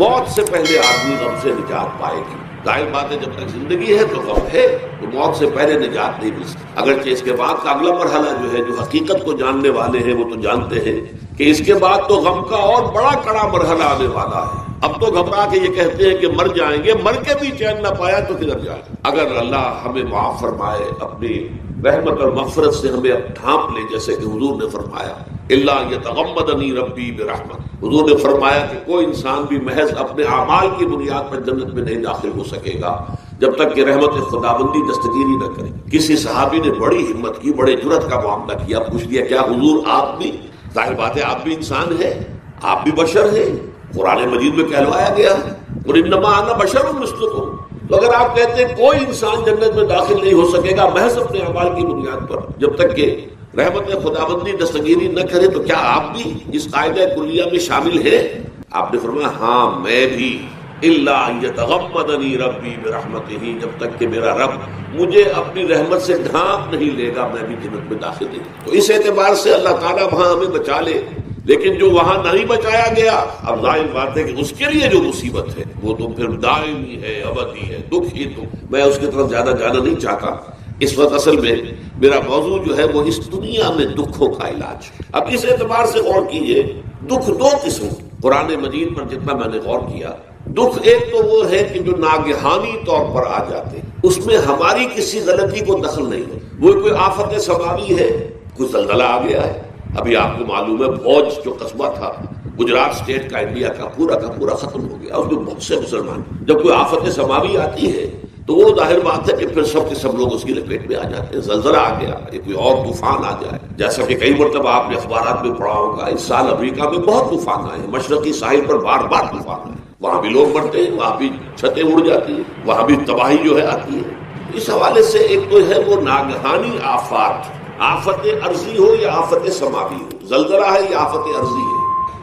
موت سے پہلے آدمی غم سے نجات پائے گی. ظاہر بات ہے جب تک زندگی ہے تو غم ہے، تو موت سے پہلے نجات نہیں مل سکتی. اگرچہ اس کے بعد کا اگلا مرحلہ جو ہے، جو حقیقت کو جاننے والے ہیں وہ تو جانتے ہیں کہ اس کے بعد تو غم کا اور بڑا کڑا مرحلہ آنے والا ہے. اب تو گھبرا کے یہ کہتے ہیں کہ مر جائیں گے، مر کے بھی چین نہ پایا تو کدھر جائیں. اگر اللہ ہمیں معاف فرمائے، اپنی رحمت اور مغفرت سے ہمیں اب ڈھانپ لے، جیسے کہ حضور نے فرمایا الا یتغمدنی ربی برحمت. حضور نے فرمایا کہ کوئی انسان بھی محض اپنے اعمال کی بنیاد پر جنت میں نہیں داخل ہو سکے گا جب تک کہ رحمت خداوندی دستگیری نہ کرے. کسی صحابی نے بڑی ہمت کی، بڑے جرأت کا معاملہ کیا، پوچھ لیا کیا حضور آپ بھی؟ ظاہر بات ہے آپ بھی انسان ہیں، آپ بھی بشر ہیں. قرآن مجید میں کہلوایا گیا قل انما انا بشر مثلکم. تو اگر آپ کہتے ہیں کوئی انسان جنت میں داخل نہیں ہو سکے گا محض اپنے اعمال کی بنیاد پر جب تک کہ رحمت خداوندی دستگیری نہ کرے، تو کیا آپ بھی اس قاعدہ کلیہ میں شامل ہیں؟ آپ نے فرمایا ہاں میں بھی. الا یتغمدنی ربی برحمتہ، جب تک کہ میرا رب مجھے اپنی رحمت سے ڈھانپ نہیں لے گا میں بھی جنت میں داخل نہیں. تو اس اعتبار سے اللہ تعالیٰ وہاں ہمیں بچا لے. لیکن جو وہاں نہیں بچایا گیا، اب ظاہر بات ہے کہ اس کے لیے جو مصیبت ہے وہ تو پھر دائمی ہے، ابدی ہے، دکھ ہی. تو میں اس کی طرف زیادہ جانا نہیں چاہتا اس وقت. اصل میں میرا موضوع جو ہے وہ اس دنیا میں دکھوں کا علاج. اب اس اعتبار سے غور کیجئے، دکھ دو قسم. قرآن مجید پر جتنا میں نے غور کیا، دکھ ایک تو وہ ہے کہ جو ناگہانی طور پر آ جاتے ہیں، اس میں ہماری کسی غلطی کو دخل نہیں ہے. وہ کوئی آفت سماوی ہے، کوئی زلزلہ آ گیا ہے. ابھی آپ کو معلوم ہے فوج جو قصبہ تھا گجرات اسٹیٹ کا انڈیا کا پورا ختم ہو گیا. اس میں بہت سے مسلمان، جب کوئی آفت سماوی آتی ہے تو وہ ظاہر بات ہے کہ پھر سب کے سب لوگ اس کی لپیٹ میں آ جاتے ہیں. زلزلہ آ گیا، کوئی اور طوفان آ جائے، جیسا کہ کئی مرتبہ آپ نے اخبارات میں پڑھا ہوگا اس سال امریکہ میں بہت طوفان آئے، مشرقی ساحل پر بار بار طوفان آئے. وہاں بھی لوگ مرتے ہیں، وہاں بھی چھتیں اڑ جاتی ہیں، وہاں بھی تباہی جو ہے آتی ہے. اس حوالے سے ایک تو ہے وہ ناگہانی آفات، آفت ارضی ہو یا آفت سماوی ہو. زلزلہ ہے یا آفت ارضی ہے،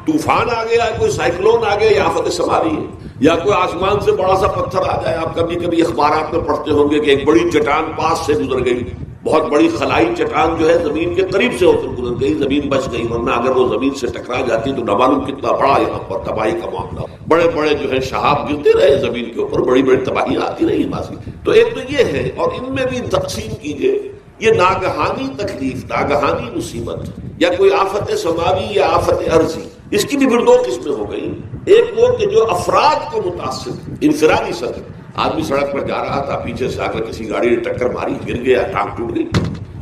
طوفان آ گیا ہے، کوئی سائیکلون آ گیا یا آفت سماوی ہے، یا کوئی آسمان سے بڑا سا پتھر آ جائے. آپ کبھی کبھی اخبارات میں پڑھتے ہوں گے کہ ایک بڑی چٹان پاس سے گزر گئی، بہت بڑی خلائی چٹان جو ہے زمین کے قریب سے ہو کر گزر گئی، زمین بچ گئی، ورنہ اگر وہ زمین سے ٹکرا جاتی تو نہ معلوم کتنا بڑا یہاں پر تباہی کا معاملہ. بڑے بڑے جو ہے شہاب گرتے رہے زمین کے اوپر، بڑی بڑی تباہیاں آتی رہی ماضی. تو ایک تو یہ ہے، اور ان میں بھی تقسیم کیجئے یہ ناگہانی تکلیف، ناگہانی مصیبت، یا کوئی آفت سماوی یا آفت ارضی. اس کی بھی پھر دو قسمیں ہو گئی. ایک وہ کہ جو افراد کو متاثر، انفرادی سطح، آدمی سڑک پر جا رہا تھا، پیچھے سے آ کر کسی گاڑی نے ٹکر ماری، گر گیا، ٹانگ ٹوٹ گئی.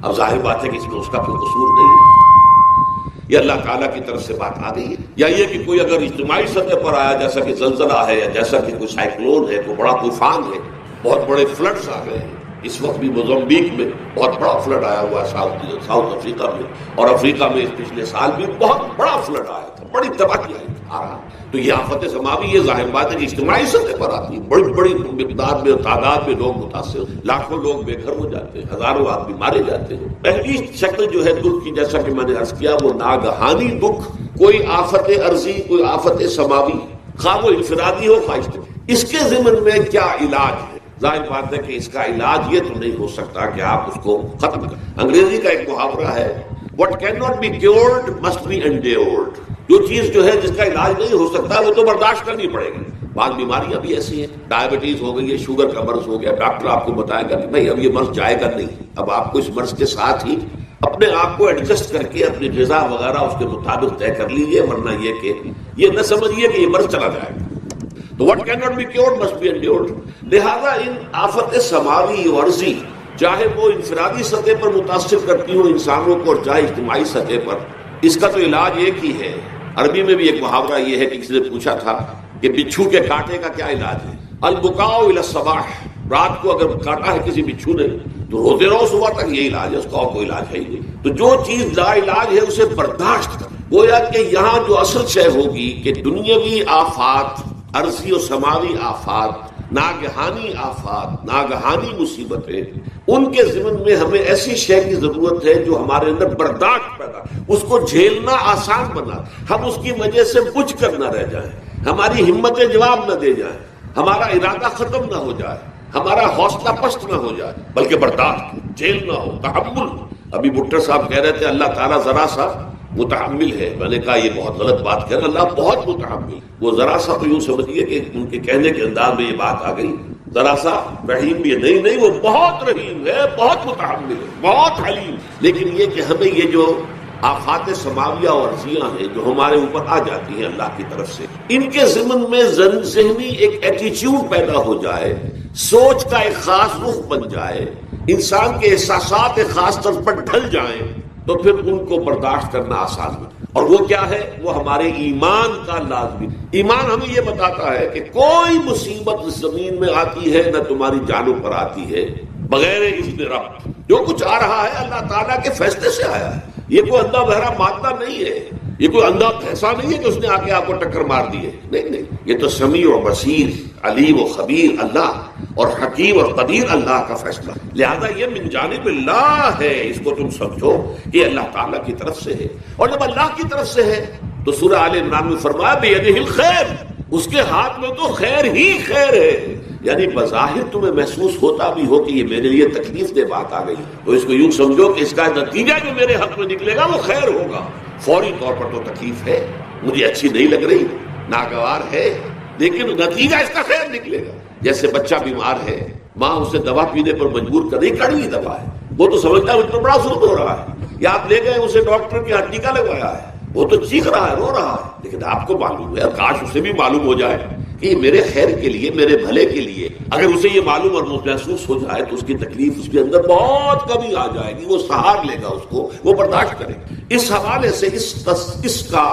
اب ظاہر بات ہے کہ اس میں اس کا کوئی قصور نہیں ہے، یہ اللہ تعالیٰ کی طرف سے بات آ گئی ہے. یا یہ کہ کوئی اگر اجتماعی سطح پر آیا، جیسا کہ زلزلہ ہے، یا جیسا کہ کوئی سائیکلون ہے، کوئی بڑا طوفان ہے، بہت بڑے فلڈز آ گئے ہیں. اس وقت بھی موزمبیق میں بہت بڑا فلڈ آیا ہوا ہے، ساؤتھ افریقہ میں، اور افریقہ میں پچھلے سال بھی بہت بڑا فلڈ آیا تھا، بڑی تباہی آ رہا. تو یہ آفت سماوی یہ ظاہر بات ہے کہ اجتماعی سطح پر آتی ہے، بڑی بڑی مقدار میں، تعداد میں لوگ متاثر، لاکھوں لوگ بے گھر ہو جاتے ہیں، ہزاروں آدمی مارے جاتے ہیں. پہلی شکل جو ہے دکھ کی، جیسا کہ میں نے عرض کیا، وہ ناگہانی دکھ، کوئی آفت ارضی، کوئی آفت سماوی، خواہ وہ انفرادی ہو خواہ اجتماعی. اس کے ضمن میں کیا علاج ہے؟ ظاہر بات ہے کہ اس کا علاج یہ تو نہیں ہو سکتا کہ آپ اس کو ختم کریں. انگریزی کا ایک محاورہ ہے what cannot be cured must be endured. جو چیز جو ہے جس کا علاج نہیں ہو سکتا وہ تو برداشت کرنی پڑے گی. بعض بیماریاں بھی ایسی ہیں، ڈائبٹیز ہو گئی ہے، شوگر کا مرض ہو گیا، ڈاکٹر آپ کو بتائے گا کہ بھائی اب یہ مرض جائے گا نہیں. اب آپ کو اس مرض کے ساتھ ہی اپنے آپ کو ایڈجسٹ کر کے اپنی غذا وغیرہ اس کے مطابق طے کر لیجیے، ورنہ یہ کہ یہ نہ سمجھیے کہ یہ مرض چلا جائے گا. تو what cannot be cured must be endured. لہذا ان آفت سماوی و عرضی، چاہے وہ انفرادی سطح پر متاثر کرتی ہوں انسانوں کو، اور چاہے اجتماعی سطح پر، اس کا تو علاج ایک ہی ہے. عربی میں بھی ایک محاورہ یہ ہے کہ کسی نے پوچھا تھا کہ بچھو کے کاٹے کا کیا علاج ہے؟ البکاء الی الصباح. رات کو اگر کاٹا ہے کسی بچھو نے تو روتے رہو صبح تک، یہ علاج ہے، اس کا اور کوئی علاج ہے ہی نہیں. تو جو چیز لا علاج ہے اسے برداشت کر. گویا کہ یہاں جو اصل شے ہوگی کہ دنیاوی آفات، عرضی و سماوی آفات، ناگہانی آفات، ناگہانی مصیبتیں، ان کے ضمن میں ہمیں ایسی شے کی ضرورت ہے جو ہمارے اندر برداشت پیدا، اس کو جھیلنا آسان بنا، ہم اس کی وجہ سے بجھ کر نہ رہ جائیں، ہماری ہمتیں جواب نہ دے جائیں، ہمارا ارادہ ختم نہ ہو جائے، ہمارا حوصلہ پست نہ ہو جائے، بلکہ برداشت، جھیلنا ہو، تحمل. ابھی بھٹر صاحب کہہ رہے تھے اللہ تعالیٰ ذرا سا متحمل ہے. میں نے کہا یہ بہت غلط بات کہہ رہا، اللہ بہت متحمل. وہ ذرا سا تو یوں سمجھیے کہ ان کے کہنے کے انداز میں یہ بات آ گئی، ذرا سا رحیم بھی ہے. نہیں وہ بہت رحیم ہے، بہت متحمل ہے، بہت حلیم. لیکن یہ کہ ہمیں یہ جو آفات سماویہ اور ارضیہ ہیں جو ہمارے اوپر آ جاتی ہیں اللہ کی طرف سے، ان کے ضمن میں ذہنی ایک ایٹیچیوڈ پیدا ہو جائے، سوچ کا ایک خاص رخ بن جائے، انسان کے احساسات ایک خاص طرف پر ڈھل جائیں، تو پھر ان کو برداشت کرنا آسان ہے. اور وہ کیا ہے؟ وہ ہمارے ایمان کا لازمی. ایمان ہمیں یہ بتاتا ہے کہ کوئی مصیبت اس زمین میں آتی ہے نہ تمہاری جانوں پر آتی ہے بغیر اذن رب. جو کچھ آ رہا ہے اللہ تعالیٰ کے فیصلے سے آیا ہے. یہ کوئی اندھا بہرا مادہ نہیں ہے، یہ کوئی اندھا پیسہ نہیں ہے کہ اس نے آ کے آپ کو ٹکر مار دی ہے. نہیں، یہ تو سمیع و بصیر، علیم و خبیر اللہ اور حکیم اور قدیر اللہ کا فیصلہ. لہذا یہ من جانب اللہ ہے، اس کو تم سمجھو کہ اللہ تعالیٰ کی طرف سے ہے. اور جب اللہ کی طرف سے ہے تو سورہ آل عمران میں فرمایا بیدہ الخیر، اس کے ہاتھ میں تو خیر ہی خیر ہے. یعنی بظاہر تمہیں محسوس ہوتا بھی ہو کہ یہ میرے لیے تکلیف دہ بات آ گئی، تو اس کو یوں سمجھو کہ اس کا نتیجہ جو میرے حق میں نکلے گا وہ خیر ہوگا. فوری طور پر تو تکلیف ہے، مجھے اچھی نہیں لگ رہی، ناگوار ہے، لیکن نتیجہ اس کا خیر نکلے گا. جیسے بچہ بیمار ہے، ماں اسے دوا پینے پر مجبور کر رہی، کڑوی دوا ہے، وہ تو سمجھتا ہے اتنا بڑا ظلم ہو رہا ہے. یا آپ لے گئے اسے ڈاکٹر کی ہڈی کا لگوایا ہے، وہ تو چیخ رہا ہے، رو رہا ہے، لیکن آپ کو معلوم ہے، کاش اسے بھی معلوم ہو جائے کہ یہ میرے خیر کے لیے، میرے بھلے کے لیے. اگر اسے یہ معلوم اور محسوس ہو جائے تو اس کی تکلیف اس کے اندر بہت کمی آ جائے گی، وہ سہار لے گا، اس کو وہ برداشت کرے گا. اس حوالے سے اس کا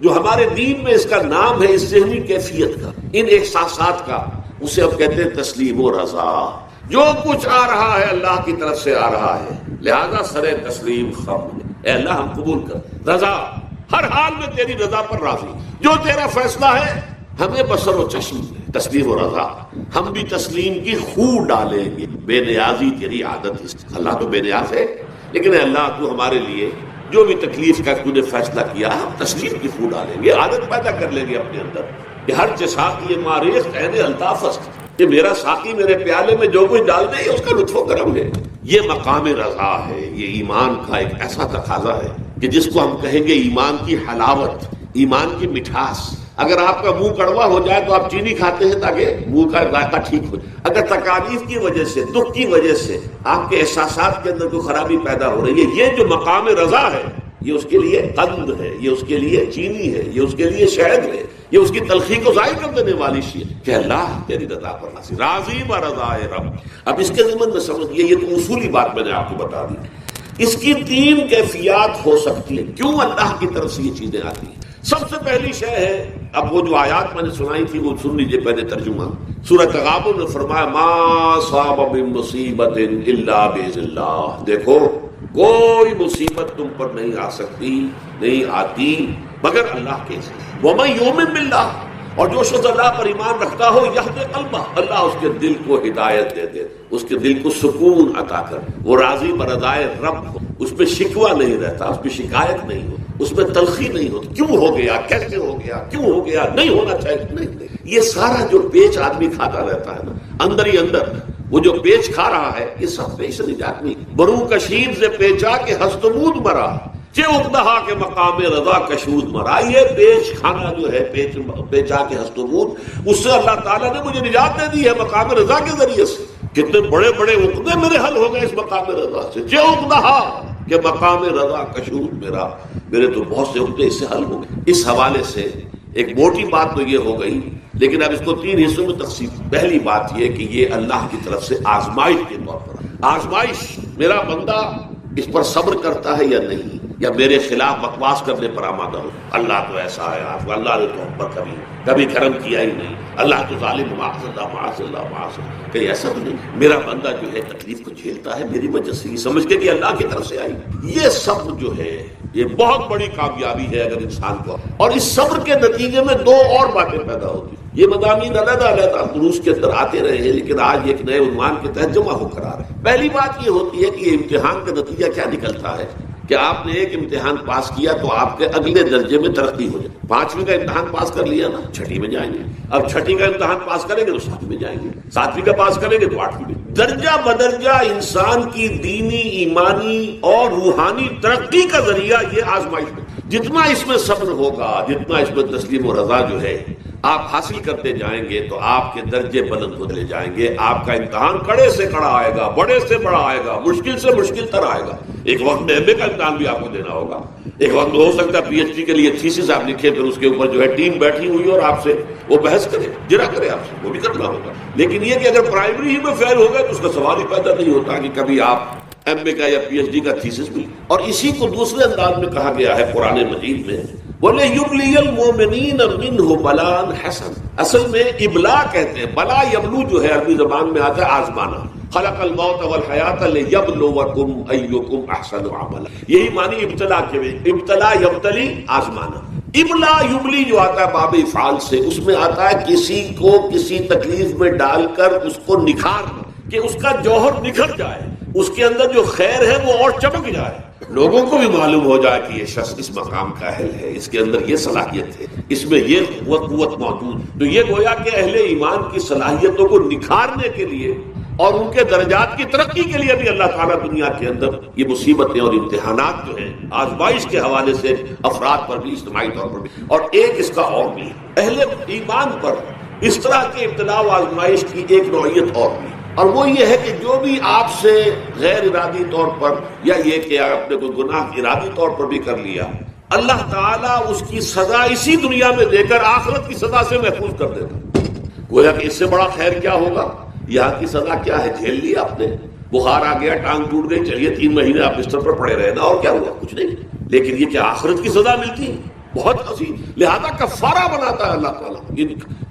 جو ہمارے دین میں اس کا نام ہے، اس ذہنی کیفیت کا، ان احساسات کا، اسے ہم کہتے ہیں تسلیم و رضا. جو کچھ آ رہا ہے اللہ کی طرف سے آ رہا ہے، لہذا سر تسلیم خم. اے اللہ ہم قبول کر، رضا، ہر حال میں تیری رضا پر راضی، جو تیرا فیصلہ ہے ہمیں بصر و چشم ہے. تسلیم و رضا، ہم بھی تسلیم کی خو ڈالیں گے. بے نیازی تیری عادت ہے، اللہ تو بے نیاز ہے، لیکن اے اللہ تو ہمارے لیے جو بھی تکلیف کا تو نے فیصلہ کیا، ہم تسلیم کی خو ڈالیں گے. عادت پیدا کر لیں گے اپنے اندر کہ ہر ساقی ماریخ عین الطاف است، کہ میرا ساقی میرے پیالے میں جو کچھ ڈال دے اس کا لطف و کرم ہے. یہ مقام رضا ہے، یہ ایمان کا ایک ایسا تقاضا ہے کہ جس کو ہم کہیں گے ایمان کی حلاوت، ایمان کی مٹھاس. اگر آپ کا منہ کڑوا ہو جائے تو آپ چینی کھاتے ہیں تاکہ منہ کا ذائقہ ٹھیک ہو جائے. اگر تکالیف کی وجہ سے، دکھ کی وجہ سے آپ کے احساسات کے اندر کوئی خرابی پیدا ہو رہی ہے، یہ جو مقام رضا ہے یہ اس کے لیے قند ہے، یہ اس کے لیے چینی ہے، یہ اس کے لیے شہد ہے، یہ اس کی تلخی کو ظاہر کر دینے والی چیز ہے کہ اللہ تیری رضا پر راضی، راضی و رضائے رب. اب اس کے ضمن میں سمجھئے، یہ تو اصولی بات میں نے آپ کو بتا دی. اس کی 3 کیفیات ہو سکتی ہیں کیوں اللہ کی طرف سے یہ چیزیں آتی ہیں. سب سے پہلی شے ہے، اب وہ جو آیات میں نے سنائی تھی وہ سن لیجیے پہلے ترجمہ. سورہ تغابن میں فرمایا ما صاب من مصیبت الا باذن اللہ. دیکھو کوئی مصیبت تم پر نہیں آ سکتی، نہیں آتی مگر اللہ کے ذریعے. ومن یؤمن باللہ، اور جو شخص اللہ پر ایمان رکھتا ہو یہد قلبہ، اللہ اس کے دل کو ہدایت دے دے، اس کے دل کو سکون عطا کر. وہ راضی برضائے رب ہو، اس پہ شکوہ نہیں رہتا، اس پہ شکایت نہیں ہو، اس میں تلخی نہیں ہوتی. کیوں ہو گیا، کیسے ہو گیا، کیوں ہو گیا، نہیں ہونا چاہیے. نہیں، یہ سارا جو پیچ آدمی کھاتا رہتا ہے نا اندر ہی اندر، وہ جو پیچ کھا رہا ہے یہ سب پیچ نجات نہیں. برو کشید سے پیچا کے ہستمود مرا، چے اقدہا کے مقام رضا کشود مرا. یہ پیچ کھانا جو ہے، پیچا کے ہستمود، اس سے اللہ تعالیٰ نے مجھے نجات دے دی ہے مقام رضا کے ذریعے سے. کتنے بڑے بڑے عقدے میرے حل ہو گئے اس مقام رضا سے. چے اقدہا کہ مقام رضا کشود میرے تو بہت سے عقدے اس سے حل ہو گئے. اس حوالے سے ایک موٹی بات تو یہ ہو گئی، لیکن اب اس کو 3 حصوں میں تقسیم. پہلی بات یہ کہ یہ اللہ کی طرف سے آزمائش کے طور پر، آزمائش میرا بندہ اس پر صبر کرتا ہے یا نہیں، یا میرے خلاف بکواس کرنے پر آمادہ ہو. اللہ تو ایسا ہے، اللہ نے تو ہم پر کبھی کرم کیا ہی نہیں، اللہ تو ظالم، معاذ اللہ معاذ اللہ معاذ اللہ. کہیں ایسا تو نہیں، میرا بندہ جو ہے تکلیف کو جھیلتا ہے میری وجہ سے، یہ سمجھ کے کہ اللہ کی طرف سے آئی. یہ سب جو ہے یہ بہت بڑی کامیابی ہے اگر انسان کو. اور اس صبر کے نتیجے میں 2 اور باتیں پیدا ہوتی ہیں. یہ مضامین علیحدہ علیحدہ دروس کے اندر آتے رہے ہیں، لیکن آج ایک نئے عنوان کے تحت جمع ہو کر آ رہے ہیں. پہلی بات یہ ہوتی ہے کہ یہ امتحان کا نتیجہ کیا نکلتا ہے کہ آپ نے ایک امتحان پاس کیا تو آپ کے اگلے درجے میں ترقی ہو جائے. 5ویں کا امتحان پاس کر لیا نا، 6ٹھی میں جائیں گے. اب 6ٹھی کا امتحان پاس کریں گے تو 7ویں میں جائیں گے، 7ویں کا پاس کریں گے تو 8ویں میں. درجہ بدرجہ انسان کی دینی، ایمانی اور روحانی ترقی کا ذریعہ یہ آزمائش ہے. جتنا اس میں صبر ہوگا، جتنا اس میں تسلیم و رضا جو ہے آپ حاصل کرتے جائیں گے تو آپ کے درجے بلند ہوتے جائیں گے. آپ کا امتحان کڑے سے کڑا آئے گا، بڑے سے بڑا آئے گا، مشکل سے مشکل تر آئے گا. ایک وقت میں ایم اے کا امتحان بھی آپ کو دینا ہوگا. ایک وقت ہو سکتا ہے پی ایچ ڈی کے لیے تھیسس آپ لکھے، پھر اس کے اوپر جو ہے ٹیم بیٹھی ہوئی اور آپ سے وہ بحث کرے، جرا کرے آپ سے، وہ بھی کرنا ہوگا. لیکن یہ کہ اگر پرائمری ہی میں فیل ہو گئے تو اس کا سوال ہی پیدا نہیں ہوتا کہ کبھی آپ ایم اے کا یا پی ایچ ڈی کا تھیسس بھی. اور اسی کو دوسرے انداز میں کہا گیا ہے قرآن مجید میں، وَلِيُبْلِيَ الْمُؤْمِنِينَ مِنْهُ بَلَاءً حَسَنًا. اصل میں ابلا کہتے ہیں، بلا یبلو جو ہے عربی زبان میں آتا ہے آزمانا. خلق الموت والحیات لیبلوکم ایکم احسن عملا. یہی معنی ابتلا کے میں، ابتلا یبتلی آزمانا. ابلا یبلی جو آتا ہے باب افعال سے، اس میں آتا ہے کسی کو کسی تکلیف میں ڈال کر اس کو نکھارنا، کہ اس کا جوہر نکھر جائے، اس کے اندر جو خیر ہے وہ اور چمک جائے، لوگوں کو بھی معلوم ہو جائے کہ یہ شخص اس مقام کا اہل ہے، اس کے اندر یہ صلاحیت ہے، اس میں یہ قوت موجود. تو یہ گویا کہ اہل ایمان کی صلاحیتوں کو نکھارنے کے لیے اور ان کے درجات کی ترقی کے لیے بھی اللہ تعالیٰ دنیا کے اندر یہ مصیبتیں اور امتحانات جو ہیں آزمائش کے حوالے سے افراد پر بھی، اجتماعی طور پر بھی. اور ایک اس کا اور بھی اہل ایمان پر اس طرح کے ابتلاء و آزمائش کی ایک نوعیت اور بھی، اور وہ یہ ہے کہ جو بھی آپ سے غیر ارادی طور پر یا یہ کہ آپ نے کوئی گناہ ارادی طور پر بھی کر لیا، اللہ تعالیٰ اس کی سزا اسی دنیا میں دے کر آخرت کی سزا سے محفوظ کر دیتا. گویا کہ اس سے بڑا خیر کیا ہوگا؟ یہاں کی سزا کیا ہے؟ جھیل لیا آپ نے، بخار آ گیا، ٹانگ ٹوٹ گئی، چلیے 3 مہینے آپ بستر پر پڑے رہے نا، اور کیا ہوا؟ کچھ نہیں. لیکن یہ کہ آخرت کی سزا ملتی ہے بہت عظیم، لہذا کفارہ بناتا ہے اللہ تعالیٰ.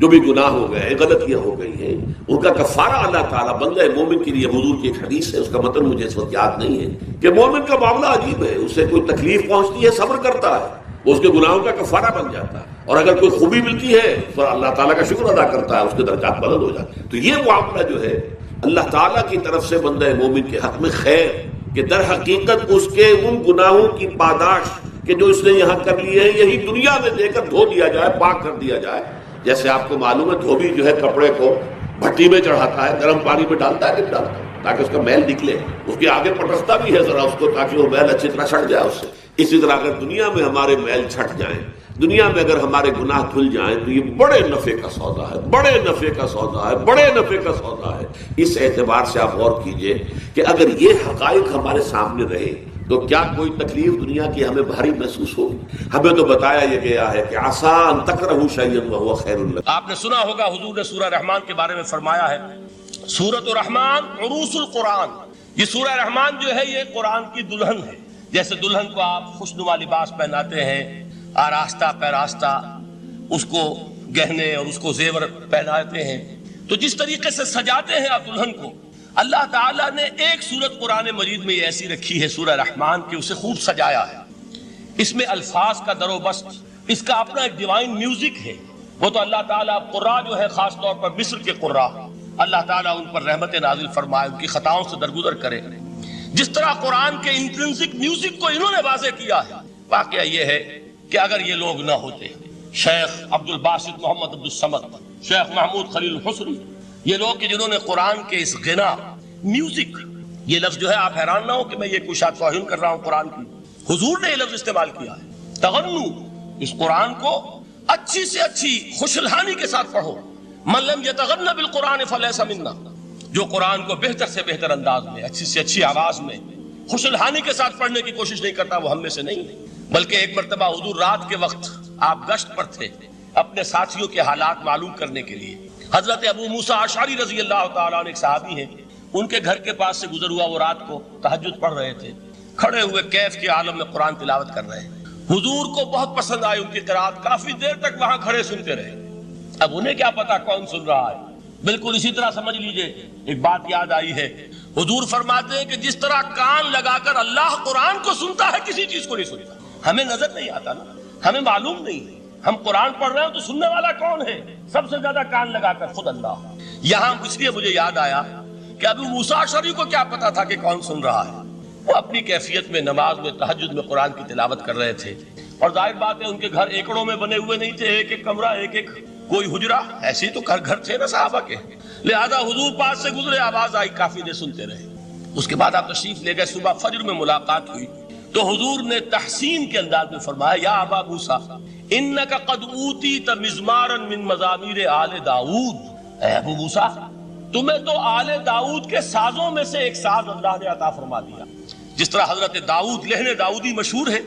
جو بھی گناہ ہو گئے ہیں، غلطیاں ہو گئی ہیں، ان کا کفارہ اللہ تعالیٰ بندہ مومن کے لیے. حضور کی ایک حدیث ہے، اس کا متن مجھے اس وقت یاد نہیں ہے، کہ مومن کا معاملہ عجیب ہے. اسے کوئی تکلیف پہنچتی ہے، صبر کرتا ہے، وہ اس کے گناہوں کا کفارہ بن جاتا ہے. اور اگر کوئی خوبی ملتی ہے تو اللہ تعالیٰ کا شکر ادا کرتا ہے، اس کے درجات بلند ہو جاتے ہیں. تو یہ معاملہ جو ہے اللہ تعالیٰ کی طرف سے بندہ مومن کے حق میں خیر، کہ در حقیقت اس کے ان گناہوں کی پاداش کہ جو اس نے یہاں کر لیے ہیں یہی دنیا میں دے کر دھو دیا جائے، پاک کر دیا جائے. جیسے آپ کو معلوم ہے دھوبی جو ہے کپڑے کو بھٹی میں چڑھاتا ہے، گرم پانی میں ڈالتا ہے کہ ڈالتا ہے تاکہ اس کا میل نکلے، اس کے آگے پٹکتا بھی ہے ذرا اس کو تاکہ وہ میل اچھی طرح چھٹ جائے اس سے. اسی طرح اگر دنیا میں ہمارے میل چھٹ جائیں، دنیا میں اگر ہمارے گناہ دھل جائیں تو یہ بڑے نفع کا سودا ہے، بڑے نفع کا سودا ہے، بڑے نفع کا سودا ہے. اس اعتبار سے آپ غور کیجئے کہ اگر یہ حقائق ہمارے سامنے رہے تو کیا کوئی تکلیف دنیا کی ہمیں بھاری محسوس ہوگی؟ ہمیں تو بتایا یہ گیا ہے کہ عسیٰ ان تکرہوا شیئا وہو خیر لکم. آپ نے سنا ہوگا حضور نے سورہ رحمان کے بارے میں فرمایا ہے، سورۃ الرحمن عروس القرآن. یہ سورہ رحمان جو ہے یہ قرآن کی دلہن ہے. جیسے دلہن کو آپ خوشنما لباس پہناتے ہیں، آراستہ پیراستہ، اس کو گہنے اور اس کو زیور پہناتے ہیں، تو جس طریقے سے سجاتے ہیں آپ دلہن کو، اللہ تعالیٰ نے ایک سورت قرآن مجید میں یہ ایسی رکھی ہے سورہ رحمان کہ اسے خوب سجایا ہے. اس میں الفاظ کا در و بست، اس کا اپنا ایک ڈیوائن میوزک ہے. وہ تو اللہ تعالیٰ قراء جو ہے خاص طور پر مصر کے قراء، اللہ تعالیٰ ان پر رحمت نازل فرمائے، ان کی خطاؤں سے درگزر کرے. جس طرح قرآن کے انٹرنسک میوزک کو انہوں نے واضح کیا ہے. واقعہ یہ ہے کہ اگر یہ لوگ نہ ہوتے، شیخ عبد الباسط محمد عبد الصمد، شیخ محمود خلیل الحصری، یہ لوگ کہ جنہوں نے قرآن کے اس غنا میوزک، یہ لفظ جو ہے آپ حیران نہ ہو کہ میں یہ کوئی شاید توہین کر رہا ہوں قرآن کی، حضور نے یہ لفظ استعمال کیا ہے، تغنو، اس قرآن کو اچھی سے اچھی خوشلہانی کے ساتھ پڑھو. من لم یتغن بالقرآن فلیس منا، جو قرآن کو بہتر سے بہتر انداز میں، اچھی سے اچھی آواز میں، خوشلہانی کے ساتھ پڑھنے کی کوشش نہیں کرتا وہ ہم میں سے نہیں. بلکہ ایک مرتبہ حضور رات کے وقت آپ گشت پر تھے اپنے ساتھیوں کے حالات معلوم کرنے کے لیے. حضرت ابو موسیٰ اشعری رضی اللہ تعالیٰ عنہ ایک صحابی ہیں، ان کے گھر کے پاس سے گزر ہوا، وہ رات کو تہجد پڑھ رہے تھے، کھڑے ہوئے کیف کے عالم میں قرآن تلاوت کر رہے ہیں. حضور کو بہت پسند آئی ان کی قرات، کافی دیر تک وہاں کھڑے سنتے رہے. اب انہیں کیا پتا کون سن رہا ہے. بالکل اسی طرح سمجھ لیجئے ایک بات یاد آئی ہے، حضور فرماتے ہیں کہ جس طرح کان لگا کر اللہ قرآن کو سنتا ہے کسی چیز کو نہیں سنتا. ہمیں نظر نہیں آتا نا، ہمیں معلوم نہیں، ہم قرآن پڑھ رہے ہیں تو سننے والا کون ہے؟ سب سے زیادہ کان لگا کر خود اللہ. یہاں اس لیے مجھے یاد آیا کہ ابو موسیٰ اشعری کو کیا پتا تھا کہ کون سن رہا ہے. وہ اپنی کیفیت میں نماز میں تہجد میں قرآن کی تلاوت کر رہے تھے، اور ظاہر بات ہے ان کے گھر ایکڑوں میں بنے ہوئے نہیں تھے، ایک ایک کمرہ، ایک ایک کوئی حجرہ، ایسے تو گھر تھے نا صحابہ کے. لہذا حضور پاس سے گزرے، آواز آئی، کافی دیر سنتے رہے. اس کے بعد آپ تشریف لے گئے. صبح فجر میں ملاقات ہوئی. تو حضور نے تحسین کے انداز میں فرمایا یا ابا موسیٰ انک قد اوتیت مزمارا من مزامیر آل داؤد، اے ابو موسیٰ تمہیں تو آل داؤد کے سازوں میں سے ایک ساز اللہ نے عطا فرما دیا۔ جس طرح حضرت داؤد لہن داؤدی مشہور ہے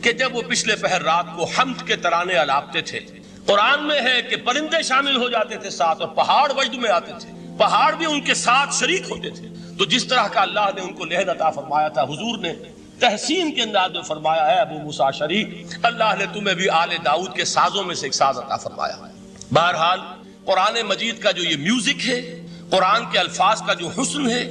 کہ جب وہ پچھلے پہر رات کو حمد کے ترانے الاپتے تھے، قرآن میں ہے کہ پرندے شامل ہو جاتے تھے ساتھ اور پہاڑ وجد میں آتے تھے، پہاڑ بھی ان کے ساتھ شریک ہوتے تھے۔ تو جس طرح کا اللہ نے ان کو لہن عطا فرمایا تھا، حضور نے تحسین کے انداز میں فرمایا ہے ابو موسیٰ اشعری اللہ نے تمہیں بھی آل داؤد کے سازوں میں سے ایک ساز عطا فرمایا ہے۔ بہرحال قرآن مجید کا جو یہ میوزک ہے، قرآن کے الفاظ کا جو حسن ہے،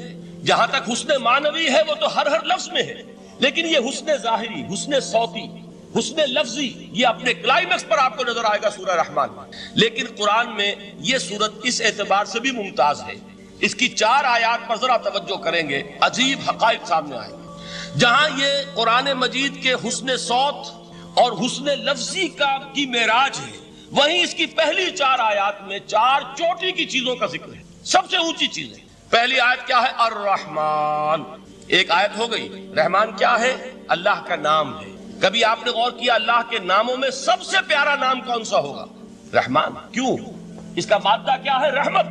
جہاں تک حسن معنوی ہے وہ تو ہر لفظ میں ہے، لیکن یہ حسن ظاہری، حسن صوتی، حسن لفظی یہ اپنے کلائمیکس پر آپ کو نظر آئے گا سورہ رحمان میں۔ لیکن قرآن میں یہ سورت اس اعتبار سے بھی ممتاز ہے، اس کی 4 آیات پر ذرا توجہ کریں گے، عجیب حقائق سامنے آئیں گے۔ جہاں یہ قرآن مجید کے حسن صوت اور حسن لفظی کی معراج ہے، وہیں اس کی پہلی 4 آیات میں 4 چوٹی کی چیزوں کا ذکر ہے، سب سے اونچی چیز ہے۔ پہلی آیت کیا ہے؟ الرحمن، ایک آیت ہو گئی۔ رحمان کیا ہے؟ اللہ کا نام ہے۔ کبھی آپ نے غور کیا اللہ کے ناموں میں سب سے پیارا نام کون سا ہوگا؟ رحمان۔ کیوں؟ اس کا مادہ کیا ہے؟ رحمت۔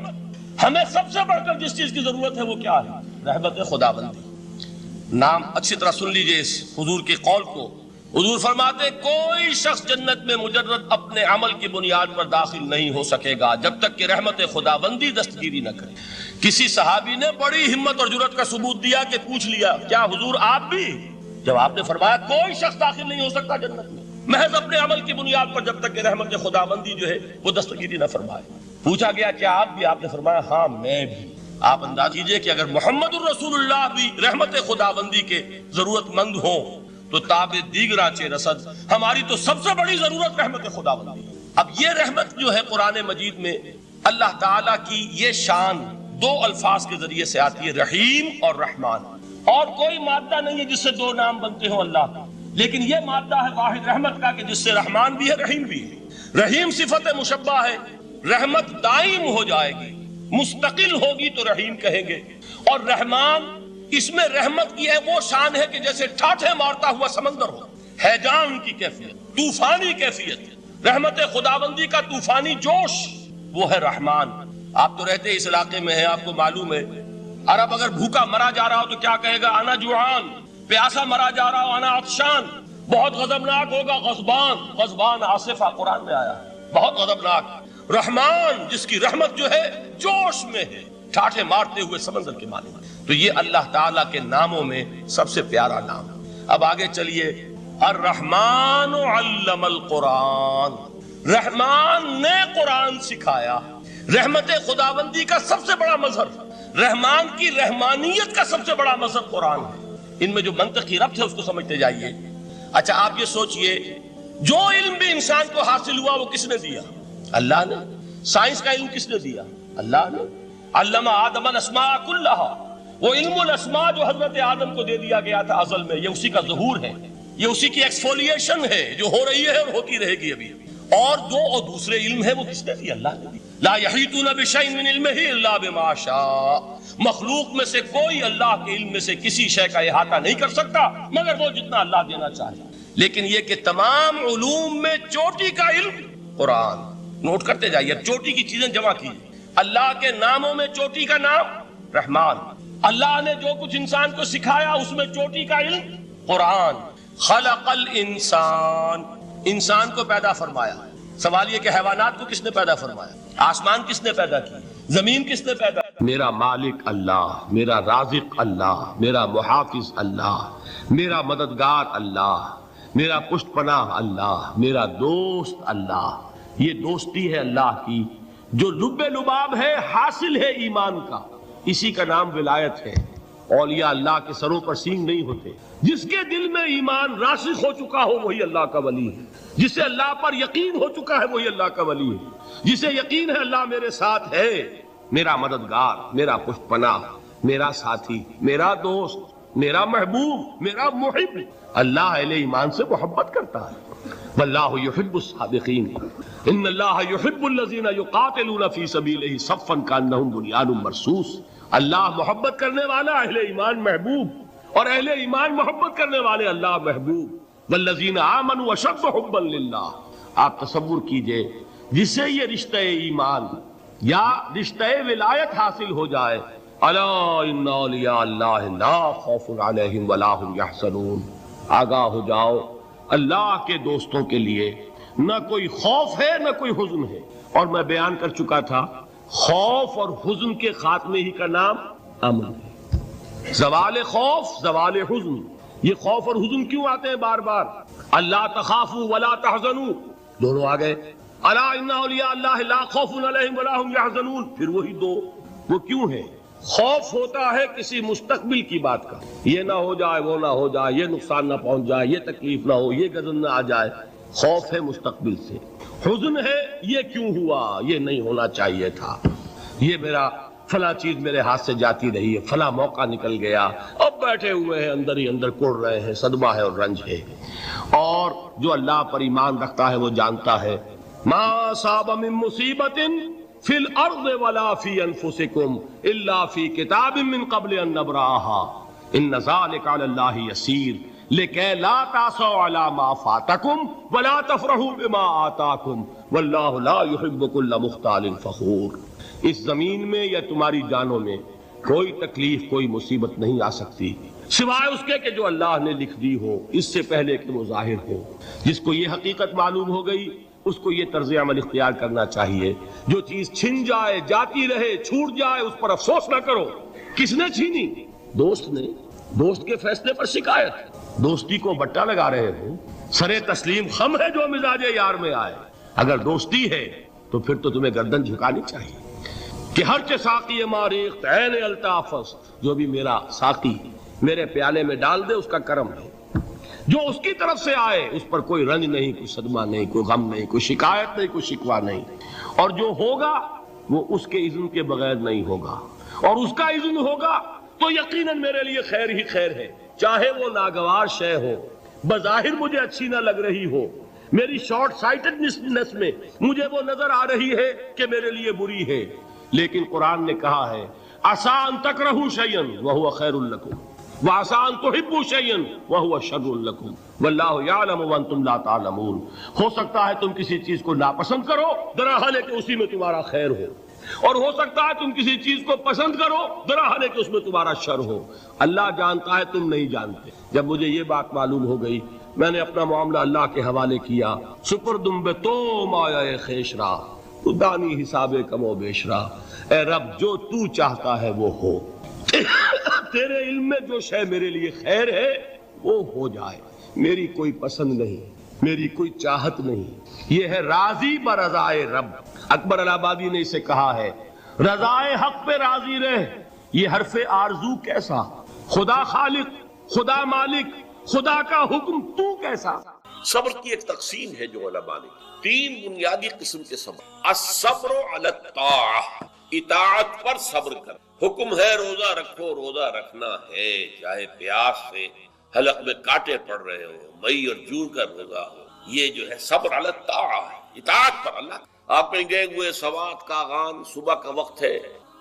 ہمیں سب سے بڑھ کر جس چیز کی ضرورت ہے وہ کیا ہے؟ رحمت خداوندی۔ نام اچھی طرح سن لیجئے اس حضور کے قول کو۔ حضور فرماتے کوئی شخص جنت میں مجرد اپنے عمل کی بنیاد پر داخل نہیں ہو سکے گا جب تک کہ رحمت خداوندی دستگیری نہ کرے۔ کسی صحابی نے بڑی ہمت اور جرأت کا ثبوت دیا کہ پوچھ لیا کیا حضور آپ بھی؟ جب آپ نے فرمایا کوئی شخص داخل نہیں ہو سکتا جنت میں محض اپنے عمل کی بنیاد پر جب تک کہ رحمت خداوندی جو ہے وہ دستگیری نہ فرمائے۔ پوچھا گیا کیا آپ بھی؟ آپ نے فرمایا ہاں میں بھی۔ آپ انداز کیجئے کہ اگر محمد الرسول اللہ بھی رحمت خداوندی کے ضرورت مند ہوں تو تاب دیگراں چے رسد، ہماری تو سب سے بڑی ضرورت رحمت خداوندی۔ اب یہ رحمت جو ہے قرآن مجید میں اللہ تعالیٰ کی یہ شان 2 الفاظ کے ذریعے سے آتی ہے، رحیم اور رحمان۔ اور کوئی مادہ نہیں ہے جس سے 2 نام بنتے ہوں اللہ کا، لیکن یہ مادہ ہے واحد رحمت کا کہ جس سے رحمان بھی ہے رحیم بھی ہے۔ رحیم صفت مشبہ ہے، رحمت دائم ہو جائے گی، مستقل ہوگی تو رحیم کہیں گے، اور رحمان اس میں رحمت کی ہے وہ شان ہے کہ جیسے ٹھاٹھے مارتا ہوا سمندر ہو، ہیجان کی کیفیت، طوفانی کیفیت، رحمت خداوندی کا طوفانی جوش، وہ ہے رحمان۔ آپ تو رہتے اس علاقے میں ہیں، آپ کو معلوم ہے عرب اگر بھوکا مرا جا رہا ہو تو کیا کہے گا؟ انا جوعان۔ پیاسا مرا جا رہا ہو انا عطشان۔ بہت غضبناک ہوگا غضبان، غضبان آصفہ قرآن میں آیا، بہت غضبناک۔ رحمان جس کی رحمت جو ہے جوش میں ہے، ٹھاٹھے مارتے ہوئے سمندر کے معنی۔ تو یہ اللہ تعالیٰ کے ناموں میں سب سے پیارا نام۔ اب آگے چلیے، الرحمن علم القرآن، رحمان نے قرآن سکھایا۔ رحمت خداوندی کا سب سے بڑا مظہر، رحمان کی رحمانیت کا سب سے بڑا مظہر قرآن ہے۔ ان میں جو منطقی ربط ہے اس کو سمجھتے جائیے۔ اچھا آپ یہ سوچئے جو علم بھی انسان کو حاصل ہوا وہ کس نے دیا؟ اللہ نے۔ سائنس کا علم کس نے دیا؟ اللہ نے۔ علم آدم الاسماء کلہا، وہ علم الاسماء جو حضرت آدم کو دے دیا گیا تھا ازل میں، یہ اسی کا ظہور ہے، یہ اسی کی ایکسفولیشن ہے جو ہو رہی ہے اور ہوتی رہے گی ابھی۔ اور دوسرے علم ہے وہ کس نے دیا؟ اللہ نے دیا۔ لا یحیطون بشیء من علمہ الا بما شاء، مخلوق میں سے کوئی اللہ کے علم میں سے کسی شے کا احاطہ نہیں کر سکتا مگر وہ جتنا اللہ دینا چاہے۔ لیکن یہ کہ تمام علوم میں چوٹی کا علم قرآن، نوٹ کرتے جائیے، چوٹی کی چیزیں جمع کیجیے۔ اللہ کے ناموں میں چوٹی کا نام رحمان، اللہ نے جو کچھ انسان کو سکھایا اس میں چوٹی کا علم قرآن۔ خلق الانسان، انسان کو پیدا فرمایا۔ سوال یہ کہ حیوانات کو کس نے پیدا فرمایا؟ آسمان کس نے پیدا کی؟ زمین کس نے پیدا کی؟ میرا مالک اللہ، میرا رازق اللہ، میرا محافظ اللہ، میرا مددگار اللہ، میرا پشت پناہ اللہ، میرا دوست اللہ۔ یہ دوستی ہے اللہ کی جو لب لباب ہے، حاصل ہے ایمان کا، اسی کا نام ولایت ہے۔ اولیاء اللہ کے سروں پر سینگ نہیں ہوتے، جس کے دل میں ایمان راسخ ہو چکا ہو وہی اللہ کا ولی ہے، جسے اللہ پر یقین ہو چکا ہے وہی اللہ کا ولی ہے، جسے یقین ہے اللہ میرے ساتھ ہے، میرا مددگار، میرا پشت پناہ، میرا ساتھی، میرا دوست، میرا محبوب، میرا محب۔ اللہ اہل ایمان سے محبت کرتا ہے۔ واللہ یحب الصادقین، ان اللہ یحب الذین یقاتلون فی سبیلہ صفا کانہم بنیان مرصوص۔ اللہ محبت کرنے والا، اہل ایمان محبوب، اور اہل ایمان محبت کرنے والے اللہ محبوب، والذین آمنوا اشد حبا للہ۔ آپ تصور کیجئے جسے یہ رشتہ ایمان یا رشتہ ولایت حاصل ہو جائے، الا ان اولیاء اللہ لا خوف علیہم ولا هم یحزنون، آگاہ ہو جاؤ اللہ کے دوستوں کے لیے نہ کوئی خوف ہے نہ کوئی حزن ہے۔ اور میں بیان کر چکا تھا خوف اور حزن کے خاتمے ہی کا نام امن ہے۔ زوال خوف، زوال حزن، یہ خوف اور حزن کیوں آتے ہیں بار بار؟ اللہ تخافوا ولا تحزنوا، دونوں آ گئے، الا ان اولیاء اللہ لا خوف علیہم ولا هم یحزنون، پھر وہی دو۔ وہ کیوں ہے؟ خوف ہوتا ہے کسی مستقبل کی بات کا، یہ نہ ہو جائے، وہ نہ ہو جائے، یہ نقصان نہ پہنچ جائے، یہ تکلیف نہ ہو، یہ غضب نہ آ جائے، خوف ہے مستقبل سے۔ حزن ہے یہ کیوں ہوا، یہ نہیں ہونا چاہیے تھا، یہ میرا فلاں چیز میرے ہاتھ سے جاتی رہی ہے، فلاں موقع نکل گیا، اب بیٹھے ہوئے ہیں اندر ہی اندر کڑ رہے ہیں، صدمہ ہے اور رنج ہے۔ اور جو اللہ پر ایمان رکھتا ہے وہ جانتا ہے ما اصاب من مصیبت فی الارض ولا فی انفسکم الا فی کتاب من قبل ان نبرأها ان ذلک علی اللہ یسیر لکی لا تعصوا علی ما فاتکم ولا تفرحوا بما آتاکم واللہ لا يحب کل مختال فخور۔ اس زمین میں یا تمہاری جانوں میں کوئی تکلیف، کوئی مصیبت نہیں آ سکتی سوائے اس کے کہ جو اللہ نے لکھ دی ہو اس سے پہلے کہ وہ ظاہر ہو۔ جس کو یہ حقیقت معلوم ہو گئی اس کو یہ طرز عمل اختیار کرنا چاہیے، جو چیز چھن جائے، جاتی رہے، چھوٹ جائے، اس پر افسوس نہ کرو۔ کس نے چھینی؟ دوست نے۔ دوست کے فیصلے پر شکایت، دوستی کو بٹا لگا رہے ہو، سرے تسلیم خم ہے جو مزاج یار میں آئے۔ اگر دوستی ہے تو پھر تو تمہیں گردن جھکانی چاہیے کہ ہر چہ ساقی ماریخت عین الطاف است، جو بھی میرا ساقی میرے پیالے میں ڈال دے اس کا کرم ہے، جو اس کی طرف سے آئے اس پر کوئی رنج نہیں، کوئی صدمہ نہیں، کوئی غم نہیں، کوئی شکایت نہیں، کوئی شکوہ نہیں، اور جو ہوگا وہ اس کے اذن کے بغیر نہیں ہوگا، اور اس کا اذن ہوگا تو یقیناً میرے لیے خیر ہی خیر ہے، چاہے وہ ناگوار شے ہو، بظاہر مجھے اچھی نہ لگ رہی ہو، میری شارٹ سائٹڈنس میں مجھے وہ نظر آ رہی ہے کہ میرے لیے بری ہے، لیکن قرآن نے کہا ہے عسیٰ ان تکرہوا شیئا وہو خیر لکم وعسیٰ ان تحبوا شیئا وہو شر لکم واللہ یعلم وانتم لا تعلمون۔ ہو سکتا ہے تم کسی چیز کو ناپسند کرو درحال ہے کہ اسی میں تمہارا خیر ہو، اور ہو سکتا ہے تم کسی چیز کو پسند کرو درحال ہے کہ اس میں تمہارا شر ہو۔ اللہ جانتا ہے، تم نہیں جانتے۔ جب مجھے یہ بات معلوم ہو گئی میں نے اپنا معاملہ اللہ کے حوالے کیا، سپردم بے تو مایہ خیش را تو دانی حساب کم و بیش را، اے رب جو تو چاہتا ہے وہ ہو، تیرے علم میں جو شے میرے لیے خیر ہے وہ ہو جائے، میری کوئی پسند نہیں، میری کوئی چاہت نہیں، یہ ہے راضی برضائے رب۔ اکبر الہ آبادی نے اسے کہا ہے رضائے حق پہ راضی رہ، یہ حرف آرزو کیسا، خدا خالق، خدا مالک، خدا کا حکم تو کیسا۔ صبر کی ایک تقسیم ہے جو علماء نے، تین بنیادی قسم کے صبر۔ الصبر علی الطاعہ، اطاعت پر صبر کر، حکم ہے روزہ رکھو، روزہ رکھنا ہے، چاہے پیاس سے حلق میں کانٹے پڑ رہے ہو، مئی اور جون کا روزہ ہو، یہ جو ہے صبر علی الطاعہ ہے، اطاعت پر۔ اللہ آپ کہیں گے ہوئے سوات کا غان، صبح کا وقت ہے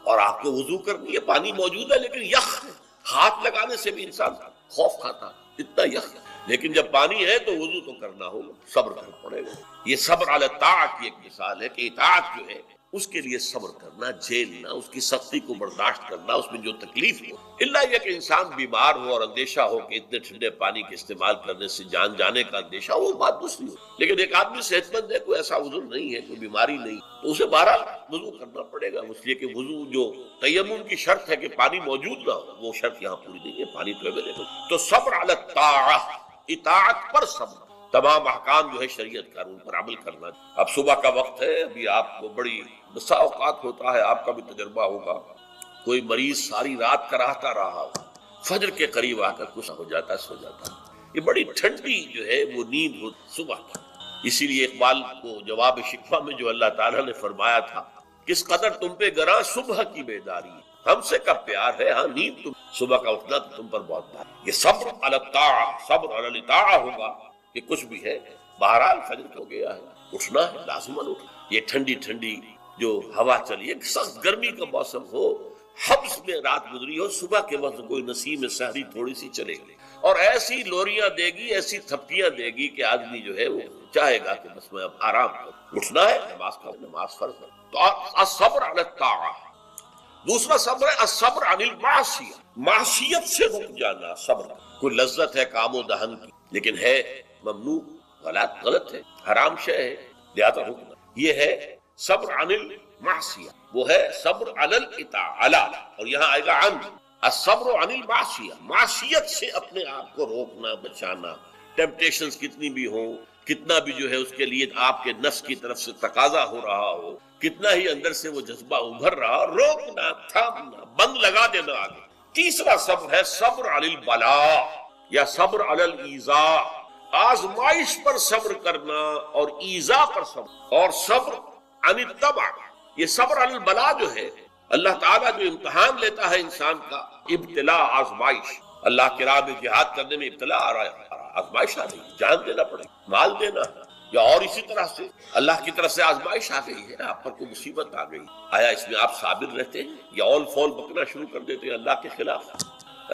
اور آپ کو وضو کرنی ہے، پانی موجود ہے لیکن یخ ہے، ہاتھ لگانے سے بھی انسان خوف کھاتا، اتنا یخ ہے، لیکن جب پانی ہے تو وضو تو کرنا ہوگا، صبر کرنا پڑے گا۔ یہ صبر علی الطاعہ کی ایک مثال ہے کہ اطاعت جو ہے اس کے لیے صبر کرنا، جھیلنا، اس کی سختی کو برداشت کرنا، اس میں جو تکلیف ہو، اللہ یہ کہ انسان بیمار ہو اور اندیشہ ہو کہ اتنے ٹھنڈے پانی کے استعمال کرنے سے جان جانے کا اندیشہ ہو، وہ بات دوسری ہو، لیکن ایک آدمی صحت مند ہے، کوئی ایسا عذر نہیں ہے، کوئی بیماری نہیں، تو اسے بہرحال وضو کرنا پڑے گا، اس لیے کہ وضو جو تیمم کی شرط ہے کہ پانی موجود نہ ہو، وہ شرط یہاں پوری نہیں ہے، پانی تو اویلیبل۔ تو صبر علی الطاعہ، اطاعت پر صبر، تمام احکام جو ہے شریعت کا ان پر عمل کرنا۔ اب صبح کا وقت ہے، ابھی آپ کو بڑی بسا اوقات ہوتا ہے، آپ کا بھی تجربہ ہوگا، کوئی مریض ساری رات کراہتا رہا، فجر کے قریب آ کر کچھ ہو جاتا، سو جاتا، یہ بڑی ٹھنڈی جو ہے وہ نیند ہو صبح کی۔ اسی لیے اقبال کو جواب شکوہ میں جو اللہ تعالیٰ نے فرمایا تھا، کس قدر تم پہ گراں صبح کی بیداری، ہم سے کب پیار ہے، ہاں نیند تم، صبح کا اٹھنا تو تم پر بہت بھاری۔ یہ صبر علی الطاعہ، صبر علی الطاعہ ہوگا کہ کچھ بھی ہے، بہرحال فجر ہو گیا ہے، اٹھنا ہے، لازماً اٹھنا۔ یہ ٹھنڈی ٹھنڈی جو ہوا چلی، ایک سخت گرمی کا موسم ہو، حبس میں رات گزری ہو، صبح کے وقت کوئی نسیم سحری تھوڑی سی چلے گی اور ایسی لوریاں دے گی، ایسی تھپکیاں دے گی کہ آدمی جو ہے وہ چاہے گا کہ بس میں اب آرام کروں، اٹھنا ہے نماز فرض ہے۔ تو الصبر علی الطاعہ۔ دوسرا صبر ہے الصبر عن المعصیہ، معصیت سے رک جانا صبر۔ کوئی لذت ہے کام و دہن کی لیکن ہے ممنوع، غلط ہے، حرام شے ہے، لہذا رکنا، یہ ہے صبر عن المعصیہ۔ وہ ہے صبر علی الاطاعہ، اور یہاں آئے گا عن الصبر عن المعصیہ، معصیت سے اپنے آپ کو روکنا، بچانا۔ ٹیمپٹیشنز کتنی بھی ہوں، کتنا بھی جو ہے اس کے لیے آپ کے نفس کی طرف سے تقاضا ہو رہا ہو، کتنا ہی اندر سے وہ جذبہ ابھر رہا ہو، روکنا، تھامنا، بند لگا دینا آگے۔ تیسرا صبر ہے صبر علی البلاء یا صبر علی الایذاء، آزمائش پر صبر کرنا اور ایذا پر صبر، اور صبر عن الطبع۔ یہ صبر علی البلاء جو ہے، اللہ تعالیٰ جو امتحان لیتا ہے انسان کا، ابتلا، آزمائش۔ اللہ کی راہ میں جہاد کرنے میں ابتلا آ رہا ہے، آزمائش آ رہی ہے، جان دینا پڑے، مال دینا ہے، یا اور اسی طرح سے اللہ کی طرف سے آزمائش آ گئی ہے، آپ پر کوئی مصیبت آ گئی، آیا اس میں آپ صابر رہتے ہیں یا اول فول بکنا شروع کر دیتے ہیں اللہ کے خلاف؟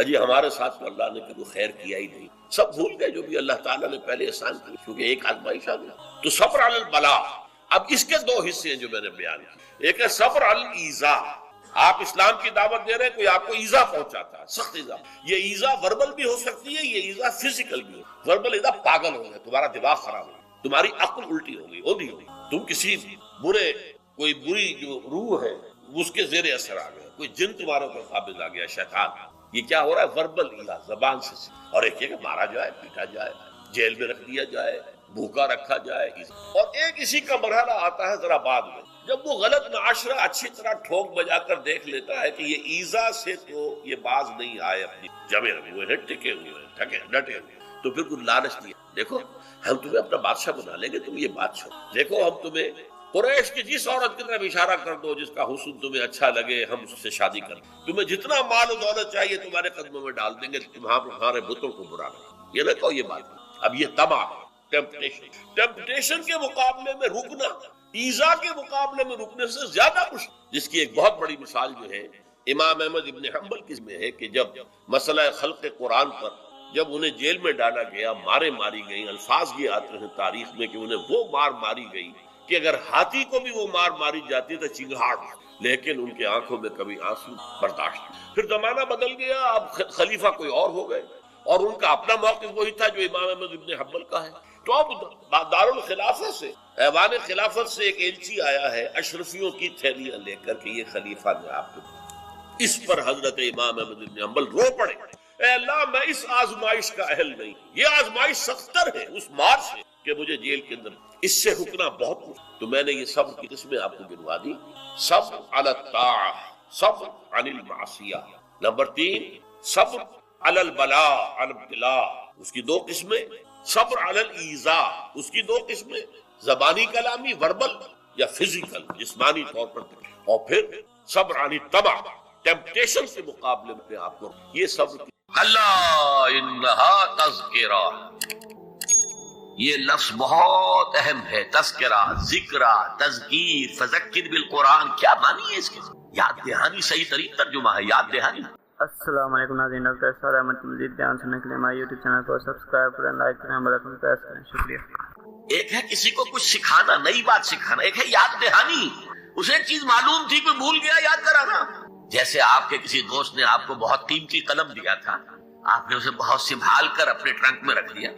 جی ہمارے ساتھ تو اللہ نے کوئی خیر کیا ہی نہیں، سب بھول گئے جو بھی اللہ تعالیٰ نے پہلے احسان کیا، کیونکہ ایک آزمائش آ گئی۔ تو صبر علی البلاء۔ اب اس کے دو حصے ہیں جو میں نے بیان کیے، ایک ہے صبر علی الایذاء، آپ اسلام کی دعوت دے رہے ہیں، کوئی آپ کو ایذا پہنچاتا ہے، سخت ایذا، یہ ایذا وربل بھی ہو سکتی ہے، یہ ایذا فزیکل بھی ہو۔ وربل ایذا، پاگل ہو گئے، تمہارا دماغ خراب ہو گیا، تمہاری عقل الٹی ہو گئی، اوندھی ہو گئی، تم کسی برے، کوئی بری جو روح ہے اس کے زیر اثر آ گئے، کوئی جن تمہارے اوپر قابض آ گیا، شیطان۔ یہ کیا ہو رہا ہے؟ وربل ایذا، زبان سے۔ اور ایک یہ کہ مارا جائے، پیٹا جائے، جیل میں رکھ دیا جائے، بھوکا رکھا جائے۔ اور ایک اسی کا مرحلہ آتا ہے ذرا بعد میں، جب وہ غلط معاشرہ اچھی طرح ٹھوک بجا کر دیکھ لیتا ہے کہ یہ ایذا سے تو یہ باز نہیں آئے، اپنی جمے ہوئے ہیں، ٹکے ہوئے ہیں، ڈٹے ہوئے ہیں، تو پھر کوئی لالچ دیا، دیکھو ہم تمہیں اپنا بادشاہ بنا لیں گے، تم یہ بات چھوڑو، دیکھو ہم تمہیں قریش کی جس عورت کی طرف اشارہ کر دو جس کا حسن تمہیں اچھا لگے، ہم اس سے شادی کر دیں، تمہیں جتنا مال و دولت چاہیے تمہارے قدموں میں ڈال دیں گے، تمہارے بتوں کو برا لگے۔ یہ نہ کہو یہ بات۔ اب یہ تباہ ٹیمپٹیشن کے مقابلے میں رکنا، ایذا کے مقابلے میں رکنے سے زیادہ مشکل، جس کی ایک بہت بڑی مثال جو ہے امام احمد ابن حنبل کی میں ہے کہ جب مسئلہ خلق قرآن پر جب انہیں جیل میں ڈالا گیا، مارے ماری گئی، الفاظ یہ آتے ہیں تاریخ میں کہ انہیں وہ مار ماری گئی کہ اگر ہاتھی کو بھی وہ مار ماری جاتی تو چنگھاڑ، لیکن ان کے آنکھوں میں کبھی آنسو برداشت۔ پھر زمانہ بدل گیا، اب خلیفہ کوئی اور ہو گئے اور ان کا اپنا موقف وہی تھا جو امام احمد ابن حنبل کا ہے۔ تو اب دارالخلافت سے، ایوان خلافت سے ایک ایلچی آیا ہے اشرفیوں کی تھیلیاں لے کر کہ یہ خلیفہ نے آپ کو۔ اس پر حضرت امام احمد بن حنبل رو پڑے، اے اللہ میں اس آزمائش کا اہل نہیں، یہ آزمائش سختر ہے اس مار سے کہ مجھے جیل کے اندر، اس سے رکنا بہت مشکل۔ تو میں نے یہ صبر کی قسمیں آپ کو گنوا دی، صبر علی الطاعہ، صبر عن المعصیہ۔ نمبر 3 صبر علی البلاء، علی الابتلاء، اس کی 2 قسمیں۔ صبر علی الایذاء، اس کی 2 قسمیں، زبانی کلامی، وربل یا فزیکل، جسمانی طور پر۔ اور پھر صبر عن الطبع، ٹیمپٹیشن کے مقابلے میں آپ کو یہ صبر کی۔ اللہ انہا تذکرہ، یہ لفظ بہت اہم ہے، تذکرہ، ذکرہ، تذکیر، فذکر بالقرآن، کیا معنی ہے اس کے؟ یاد دہانی، صحیح طریق ترجمہ ہے یاد دہانی۔ السلام علیکم ناظرین، ڈاکٹر اسرار احمد کی مزید بیان سننے کے لیے ہمارے یوٹیوب چینل کو سبسکرائب کریں، لائک کریں، بیل آئیکن پریس کریں، شکریہ۔ ایک ہے کسی کو کچھ سکھانا، نئی بات سکھانا، ایک ہے یاد دہانی، اسے ایک چیز معلوم تھی کوئی بھول گیا، یاد کرانا۔ جیسے آپ کے کسی دوست نے آپ کو بہت قیمتی قلم دیا تھا، آپ نے اسے بہت سنبھال کر اپنے ٹرنک میں رکھ دیا،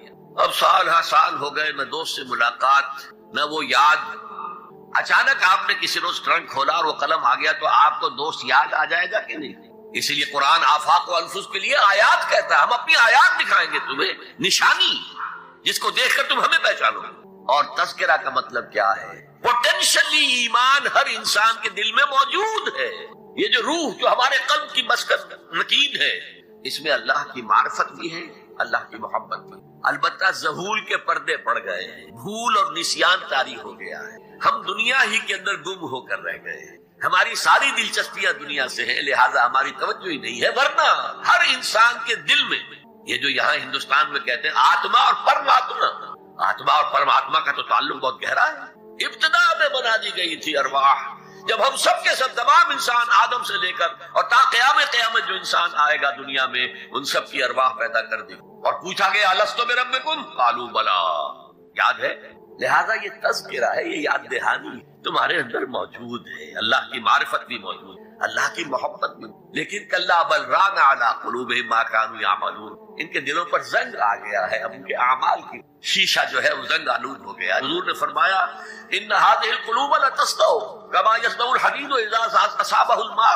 اب سال ہا سال ہو گئے، نہ دوست سے ملاقات نہ وہ یاد، اچانک آپ نے کسی روز ٹرنک کھولا اور وہ قلم آ گیا، تو آپ کو دوست یاد آ جائے گا کہ نہیں؟ اسی لیے قرآن آفاق و انفس کے لیے آیات کہتا ہے، ہم اپنی آیات دکھائیں گے تمہیں، نشانی جس کو دیکھ کر تم ہمیں پہچانو۔ اور تذکرہ کا مطلب کیا ہے؟ پوٹینشلی ایمان ہر انسان کے دل میں موجود ہے، یہ جو روح جو ہمارے قلب کی مسکن نکید ہے، اس میں اللہ کی معرفت بھی ہے، اللہ کی محبت بھی۔ البتہ ظہور کے پردے پڑ گئے ہیں، بھول اور نسیان طاری ہو گیا ہے، ہم دنیا ہی کے اندر گم ہو کر رہ گئے ہیں، ہماری ساری دلچسپیاں دنیا سے ہیں، لہٰذا ہماری توجہ ہی نہیں ہے۔ ورنہ ہر انسان کے دل میں، یہ جو یہاں ہندوستان میں کہتے ہیں آتما اور پرماتما، آتما اور پرماتما کا تو تعلق بہت گہرا ہے، ابتدا میں بنا دی گئی تھی ارواح، جب ہم سب کے سب تمام انسان آدم سے لے کر اور تا قیامت جو انسان آئے گا دنیا میں ان سب کی ارواح پیدا کر دیں اور پوچھا گیا الستو بربکم قالوا بلا، یاد ہے؟ لہذا یہ تذکرہ ہے، یہ یاد دہانی تمہارے اندر موجود ہے، اللہ کی معرفت بھی موجود ہے، اللہ کی محبت بھی، لیکن کلا بل ران علی قلوبہم ما کانوا یعملون، ان کے دلوں پر زنگ آ گیا ہے، اب ان کے اعمال کی شیشہ جو ہے وہ زنگ آلود ہو گیا۔ حضور نے فرمایا ان هذه القلوب لتسطع كما يسطع الحديد اذا اصابه الماء،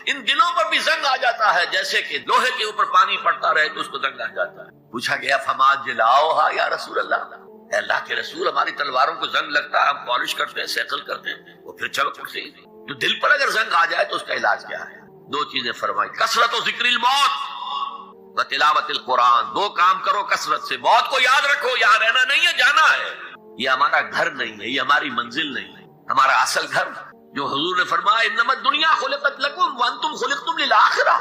ان دلوں پر بھی زنگ آ جاتا ہے جیسے کہ لوہے کے اوپر پانی پڑتا رہے تو اس کو زنگ آ جاتا ہے۔ پوچھا گیا فما جلاؤها یا رسول اللہ، اے اللہ کے رسول ہماری تلواروں کو زنگ لگتا ہے، ہم پالش کرتے ہیں، سیکل کرتے ہیں، وہ پھر چلو پڑتے ہیں، تو دل پر اگر زنگ آ جائے تو اس کا علاج کیا ہے؟ دو چیزیں فرمائی، کثرت و ذکر الموت و تلاوت القرآن، دو کام کرو کثرت سے، موت کو یاد رکھو، یہاں رہنا نہیں ہے، جانا ہے، یہ ہمارا گھر نہیں ہے، یہ ہماری منزل نہیں ہے، ہمارا اصل گھر جو حضور نے فرمایا انما الدنیا خلقت لکم وانتم خلقتم للآخرہ،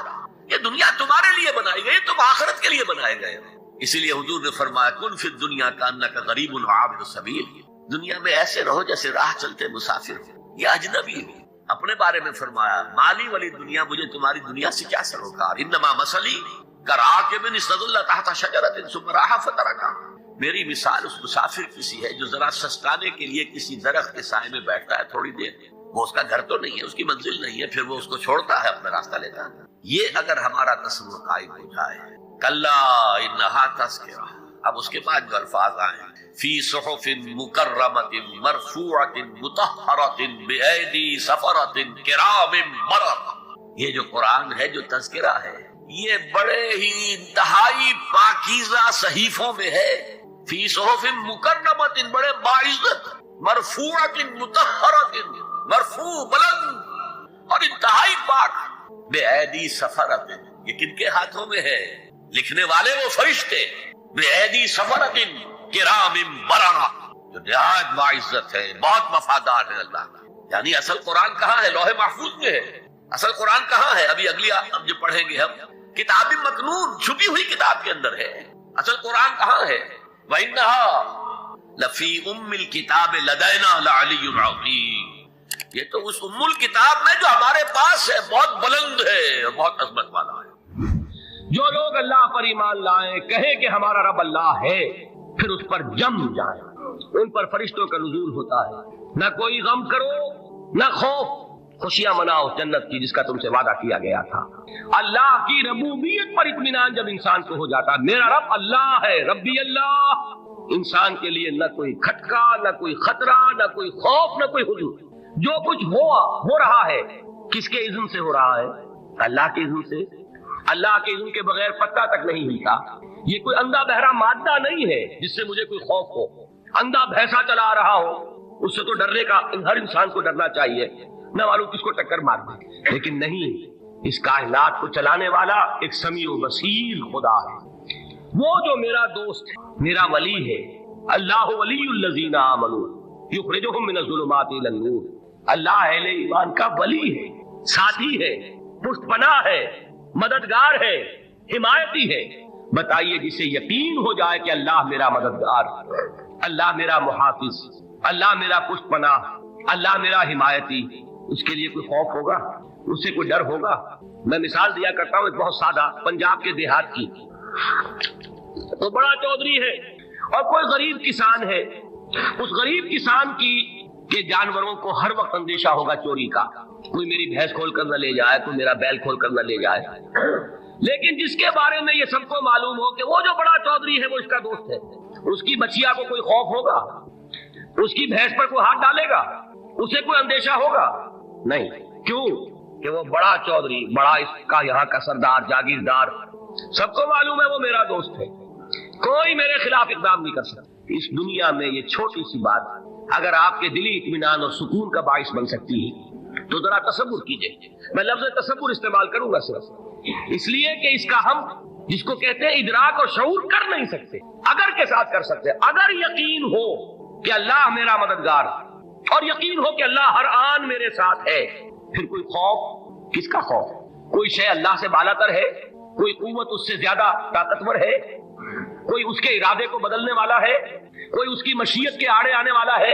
یہ دنیا تمہارے لیے بنائی گئی، تم آخرت کے لیے بنائے گئے۔ اسی لیے حضور نے فرمایا کن فی الدنیا کانک غریب عابر السبیل، دنیا میں ایسے رہو جیسے راہ چلتے مسافر یا اجنبی۔ اپنے بارے میں فرمایا مالی والی دنیا، مجھے تمہاری دنیا سے کیا سروکار، انما مثلی کراکب استظل تحت شجرۃ ثم راح فترکھا، میری مثال اس مسافر کسی ہے جو ذرا سستانے کے لیے کسی درخت کے سائے میں بیٹھتا ہے تھوڑی دیر، وہ اس کا گھر تو نہیں ہے، اس کی منزل نہیں ہے، پھر وہ اس کو چھوڑتا ہے، اپنا راستہ لیتا ہے۔ یہ اگر ہمارا تصور قائم ہو جائے، کلا انہا تذکرہ، اب اس کے بعد جو الفاظ آئے فی صحف مکرمۃ مرفوعۃ مطہرۃ بایدی سفرۃ کرام بررہ، یہ جو قرآن ہے جو تذکرہ ہے یہ بڑے ہی انتہائی پاکیزہ صحیفوں میں ہے، فی صحف مکرمۃ، بڑے باعزت، مرفوعۃ مطہرۃ، مرفوع بلند اور انتہائی پاک، بایدی سفرۃ، یہ کن کے ہاتھوں میں ہے؟ لکھنے والے وہ فرشتے، بایدی سفرۃ کرام بررہ، جو نہایت باعزت ہے، بہت وفادار ہے اللہ کا۔ یعنی اصل قرآن کہاں ہے؟ لوح محفوظ میں ہے۔ اصل قرآن کہاں ہے؟ ابھی اگلی اب جو پڑھیں گے ہم، کتاب مکنون، چھپی ہوئی کتاب کے اندر ہے۔ اصل قرآن کہاں ہے؟ وَإِنَّهَا لَفِي أُمِّ الْكِتَابِ لَدَيْنَا لَعَلِيٌّ عَظِيمٌ، یہ تو اس ام الکتاب میں جو ہمارے پاس ہے بہت بلند ہے اور بہت عظمت والا ہے۔ جو لوگ اللہ پر ایمان لائیں، کہیں کہ ہمارا رب اللہ ہے، پھر اس پر جم جائیں، ان پر فرشتوں کا نزول ہوتا ہے، نہ کوئی غم کرو نہ خوف، خوشیاں مناؤ جنت کی جس کا تم سے وعدہ کیا گیا تھا۔ اللہ کی ربوبیت پر اطمینان جب انسان کو ہو جاتا، میرا رب اللہ ہے، ربی اللہ، انسان کے لیے نہ کوئی کھٹکا، نہ کوئی خطرہ، نہ کوئی خوف، نہ کوئی حضور، جو کچھ ہو رہا ہے کس کے اذن سے ہو رہا ہے؟ اللہ کے اذن سے۔ اللہ کے اذن کے بغیر پتہ تک نہیں ہلتا۔ یہ کوئی اندھا بہرا مادہ نہیں ہے جس سے مجھے کوئی خوف ہو، اندھا بھینسا چلا رہا ہو اس سے تو ڈرنے کا ہر انسان کو ڈرنا چاہیے، نہ معلوم کس کو ٹکر مار دے، لیکن نہیں، اس کائنات کو چلانے والا ایک سمیع و بصیر خدا ہے، وہ جو میرا دوست ہے، میرا ولی ہے۔ اللہ ولی الذین آمنوا یخرجہم من الظلمات الی النور، اللہ اہل ایمان کا ولی ہے، ساتھی ہے، پشت پناہ ہے، مددگار ہے، حمایتی ہے۔ بتائیے جسے یقین ہو جائے کہ اللہ میرا مددگار، اللہ میرا محافظ، اللہ میرا پشت پناہ، اللہ میرا حمایتی، اس کے لیے کوئی خوف ہوگا؟ اس سے کوئی ڈر ہوگا؟ میں مثال دیا کرتا ہوں ایک بہت سادہ، پنجاب کے دیہات کی، تو بڑا چودھری ہے اور کوئی غریب کسان ہے، اس غریب کسان کی کہ جانوروں کو ہر وقت اندیشہ ہوگا چوری کا، کوئی میری بھینس کھول کر نہ لے جائے، کوئی میرا بیل کھول کر نہ لے جائے، لیکن جس کے بارے میں یہ سب کو معلوم ہو کہ وہ جو بڑا چودھری ہے وہ اس کا دوست ہے، اس کی بچیا کو کوئی خوف ہوگا؟ اس کی بھینس پر کوئی ہاتھ ڈالے گا؟ اسے کوئی اندیشہ ہوگا؟ نہیں، کیوں کہ وہ بڑا چودھری، بڑا اس کا یہاں کا سردار، جاگیردار، سب کو معلوم ہے وہ میرا دوست ہے، کوئی میرے خلاف اقدام نہیں کر سکتا۔ اس دنیا میں یہ چھوٹی سی بات اگر آپ کے دلی اطمینان اور سکون کا باعث بن سکتی ہے تو ذرا تصور کیجئے۔ میں لفظ تصور استعمال کروں گا صرف اس لیے کہ اس کا ہم جس کو کہتے ہیں ادراک اور شعور کر نہیں سکتے، اگر کے ساتھ کر سکتے، اگر یقین ہو کہ اللہ میرا مددگار اور یقین ہو کہ اللہ ہر آن میرے ساتھ ہے، پھر کوئی خوف، کس کا خوف؟ کوئی شے اللہ سے بالا تر ہے؟ کوئی قوت اس سے زیادہ طاقتور ہے؟ کوئی اس کے ارادے کو بدلنے والا ہے؟ کوئی اس کی مشیت کے آڑے آنے والا ہے؟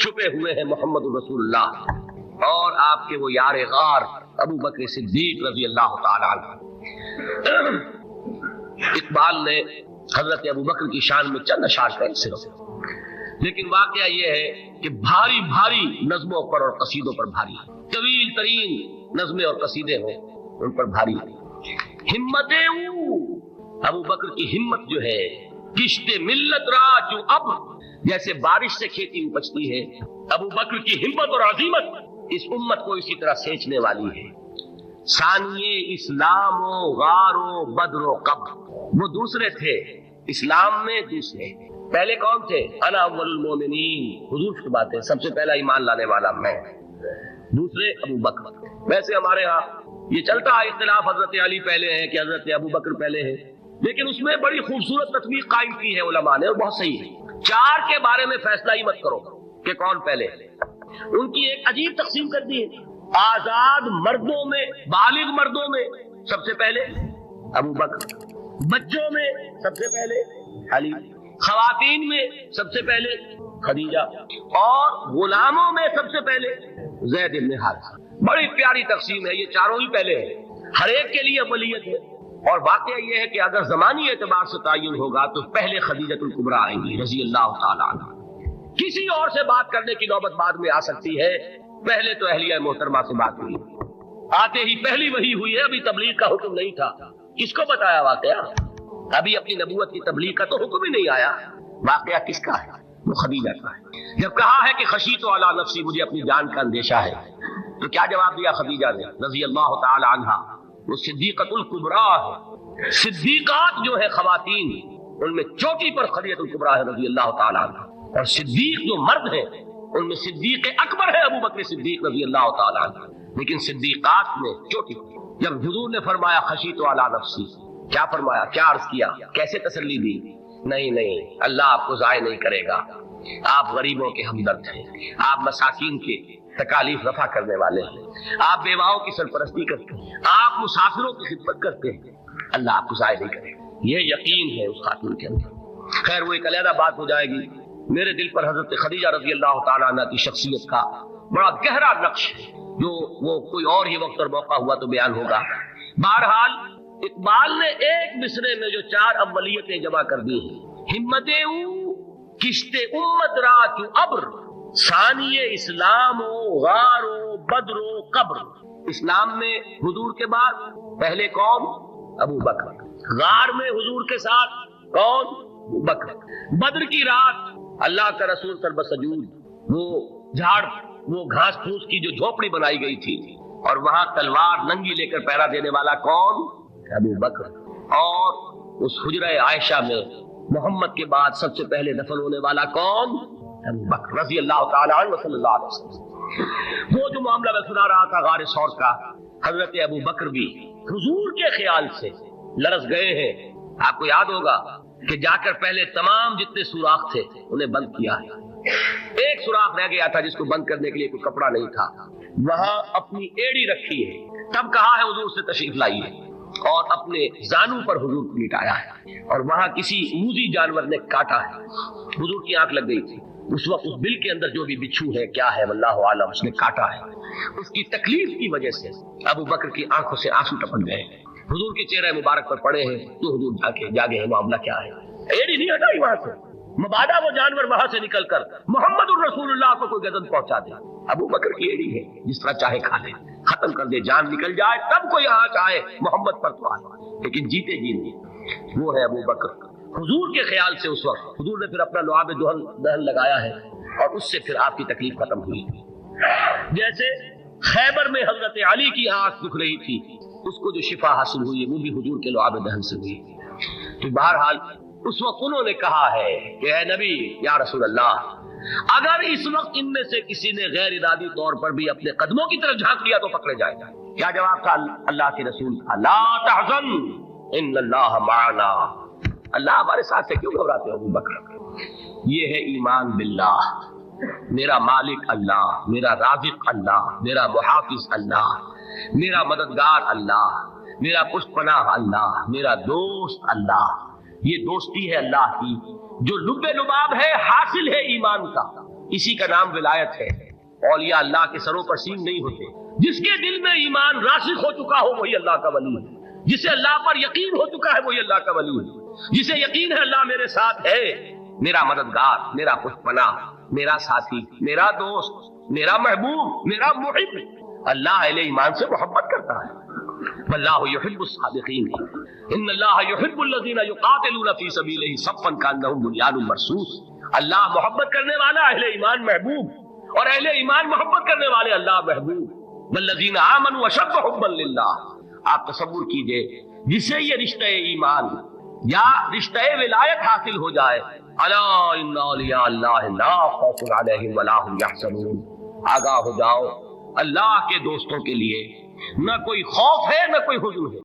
چھپے ہوئے ہیں محمد رسول اللہ اور آپ کے وہ یار غار ابو بکر صدیق رضی اللہ تعالی عنہ۔ اقبال نے حضرت ابو بکر کی شان میں چند اشعار کہے صرف، لیکن واقعہ یہ ہے کہ بھاری بھاری نظموں پر اور قصیدوں پر بھاری، طویل ترین نظمیں اور قصیدے ہوں ان پر بھاری۔ ہمت ابو بکر کی ہمت جو ہے، کشت ملت را جو اب جیسے بارش سے کھیتی اپجتی ہے، ابو بکر کی ہمت اور عظیمت اس امت کو اسی طرح سینچنے والی ہے۔ ثانیے اسلام و غار و بدر و قبر، وہ دوسرے تھے اسلام میں، دوسرے پہلے کون تھے؟ انا اول المومنین، حضور کی بات ہے، سب سے پہلا ایمان لانے والا میں، دوسرے ابو بکر۔ ویسے ہمارے ہاں یہ چلتا ہے اختلاف، حضرت علی پہلے ہیں کہ حضرت ابو بکر پہلے ہیں، لیکن اس میں بڑی خوبصورت تطبیق قائم کی ہے علماء نے اور بہت صحیح ہے۔ چار کے بارے میں فیصلہ ہی مت کرو کہ کون پہلے، ان کی ایک عجیب تقسیم کر دی ہے۔ آزاد مردوں میں، بالغ مردوں میں سب سے پہلے ابو بکر، بچوں میں سب سے پہلے علی، خواتین میں سب سے پہلے خدیجہ، اور غلاموں میں سب سے پہلے زید بن حارثہ۔ بڑی پیاری تقسیم ہے، یہ چاروں ہی پہلے ہیں، ہر ایک کے لیے اولیت ہے۔ اور واقعہ یہ ہے کہ اگر زمانی اعتبار سے تعین ہوگا تو پہلے خدیجۃ الکبریٰ آئیں گی رضی اللہ تعالی عنہ، کسی اور سے بات کرنے کی نوبت بعد میں آ سکتی ہے، پہلے تو اہلیہ محترمہ سے بات ہوئی، آتے ہی پہلی وحی ہوئی ہے، ابھی تبلیغ کا حکم نہیں تھا، کس کو بتایا واقعہ؟ ابھی اپنی نبوت کی تبلیغ کا تو حکم ہی نہیں آیا، واقعہ کس کا ہے؟ وہ خدیجہ کا ہے۔ جب کہا ہے کہ خشیت علی نفسی، مجھے اپنی جان کا اندیشہ ہے، تو کیا جواب دیا خدیجہ نے رضی اللہ تعالی عنہا؟ وہ صدیقۃ الکبریٰ ہے، صدیقات جو ہے خواتین ان میں چوٹی پر خدیجۃ الکبریٰ ہے رضی اللہ تعالی عنہ، اور صدیق جو مرد ہیں ان میں صدیق اکبر ہے ابو بکر صدیق رضی اللہ تعالی عنہ، لیکن صدیقات میں چوٹی پر۔ جب حضور نے فرمایا خشیت علی نفسی، کیا فرمایا، کیا عرض کیا، کیسے تسلی دی؟ نہیں، اللہ آپ کو ضائع نہیں کرے گا، آپ غریبوں کے ہمدرد ہیں، آپ مساکین کے تکالیف رفع کرنے والے ہیں، آپ بیواؤں کی سرپرستی کرتے ہیں، آپ مسافروں کی خدمت کرتے ہیں، اللہ آپ کو ضائع نہیں کرے گا، یہ یقین ہے اس خاتون کے اندر۔ خیر وہ ایک علیحدہ بات ہو جائے گی۔ میرے دل پر حضرت خدیجہ رضی اللہ تعالیٰ عنہ کی شخصیت کا بڑا گہرا نقش جو وہ کوئی اور ہی وقت اور موقع ہوا تو بیان ہوگا۔ بہرحال اقبال نے ایک مصرے میں جو چار اولیتیں جمع کر دی ہیں، ہمتیں کشت امت را تو ابر، ثانی اسلام و غار و بدر و قبر۔ اسلام میں حضور کے بعد پہلے کون؟ ابو بکر۔ غار میں حضور کے ساتھ کون؟ ابو بکر۔ بدر کی رات اللہ کا رسول سر بسجود، وہ جھاڑ، وہ گھاس پھوس کی جو جھوپڑی بنائی گئی تھی، اور وہاں تلوار ننگی لے کر پہرا دینے والا کون؟ ابو بکر۔ اور اس حجرہ عائشہ میں محمد کے بعد سب سے پہلے دفن ہونے والا کون؟ ابو بکر رضی اللہ تعالی عنہ صلی اللہ علیہ وسلم۔ وہ جو معاملہ میں سنا رہا تھا غار ثور کا، حضرت ابو بکر بھی حضور کے خیال سے لرز گئے ہیں۔ آپ کو یاد ہوگا کہ جا کر پہلے تمام جتنے سوراخ تھے انہیں بند کیا ہے، ایک سوراخ رہ گیا تھا جس کو بند کرنے کے لیے کوئی کپڑا نہیں تھا، وہاں اپنی ایڑی رکھی ہے، تب کہا ہے حضور سے تشریف لائیے، اور اپنے زانو پر حضور کو لٹایا ہے، اور وہاں کسی موذی جانور نے کاٹا ہے، حضور کی آنکھ لگ گئی تھی، اس وقت اس بل کے اندر جو بھی بچھو ہے کیا ہے واللہ عالم، اس نے کاٹا ہے، اس کی تکلیف کی وجہ سے ابو بکر کی آنکھوں سے آنسو ٹپک گئے، حضور کے چہرے مبارک پر پڑے ہیں، تو حضور جاگے ہیں، معاملہ کیا ہے؟ ایڑی نہیں ہٹائی وہاں سے، مبادا وہ جانور وہاں سے نکل کر محمد الرسول اللہ کو کوئی گردن پہنچا دے، ابو بکر کی ایڑی ہے، جس طرح چاہے کھا لے، ختم کر دے، جان نکل جائے تب کوئی یہاں چاہے محمد پر تو آئے، لیکن جیتے جی نہیں، وہ ہے ابو بکر۔ حضور کے خیال سے اس وقت حضور نے پھر اپنا لعاب دہن لگایا ہے، اور اس سے پھر آپ کی تکلیف ختم ہوئی۔ جیسے خیبر میں حضرت علی کی آنکھ دکھ رہی تھی، اس کو جو شفا حاصل ہوئی وہ بھی حضور کے لعاب دہن سے ہوئی۔ تو بہرحال اس وقت انہوں نے کہا ہے کہ اے نبی یا رسول اللہ، اگر اس وقت ان میں سے کسی نے غیر ارادی طور پر بھی اپنے قدموں کی طرف جھانک لیا تو پکڑے جائے گا۔ کیا جواب تھا اللہ کے رسول کا؟ لا تحزن ان اللہ معنا، اللہ ہمارے ساتھ سے کیوں گھبراتے ہو ابو بکر؟ یہ ہے ایمان باللہ، میرا مالک اللہ، میرا رازق اللہ، میرا محافظ اللہ، میرا مددگار اللہ، میرا پشت پناہ اللہ، میرا دوست اللہ۔ یہ دوستی ہے اللہ کی جو لب لباب ہے، حاصل ہے ایمان کا، اسی کا نام ولایت ہے۔ اولیاء اللہ کے سروں پر سین نہیں ہوتے، جس کے دل میں ایمان راسخ ہو چکا ہو وہی اللہ کا ولی ہے، جسے اللہ پر یقین ہو چکا ہے وہی اللہ کا ولی ہے، جسے یقین ہے اللہ میرے ساتھ ہے، میرا مددگار، میرا خوش پناہ، میرا ساتھی، میرا دوست، میرا محبوب، میرا محب۔ اللہ اہل ایمان سے محبت کرتا ہے۔ واللہ یحب الصادقین، ان اللہ یحب الذین یقاتلون فی سبیلہ صفا کانہم بنیان مرصوص۔ اللہ محبت کرنے والا، اہل ایمان محبوب، اور اہل ایمان محبت کرنے والے اللہ محبوب۔ والذین آمنوا اشد حبا للہ۔ آپ تصور کیجئے جسے یہ رشتہ ایمان یا رشتہ ولایت حاصل ہو جائے، الا ان اولیاء اللہ لا خوف علیہم ولا هم یحزنون، آگاہ ہو جاؤ اللہ کے دوستوں کے لیے نہ کوئی خوف ہے نہ کوئی حزن ہے۔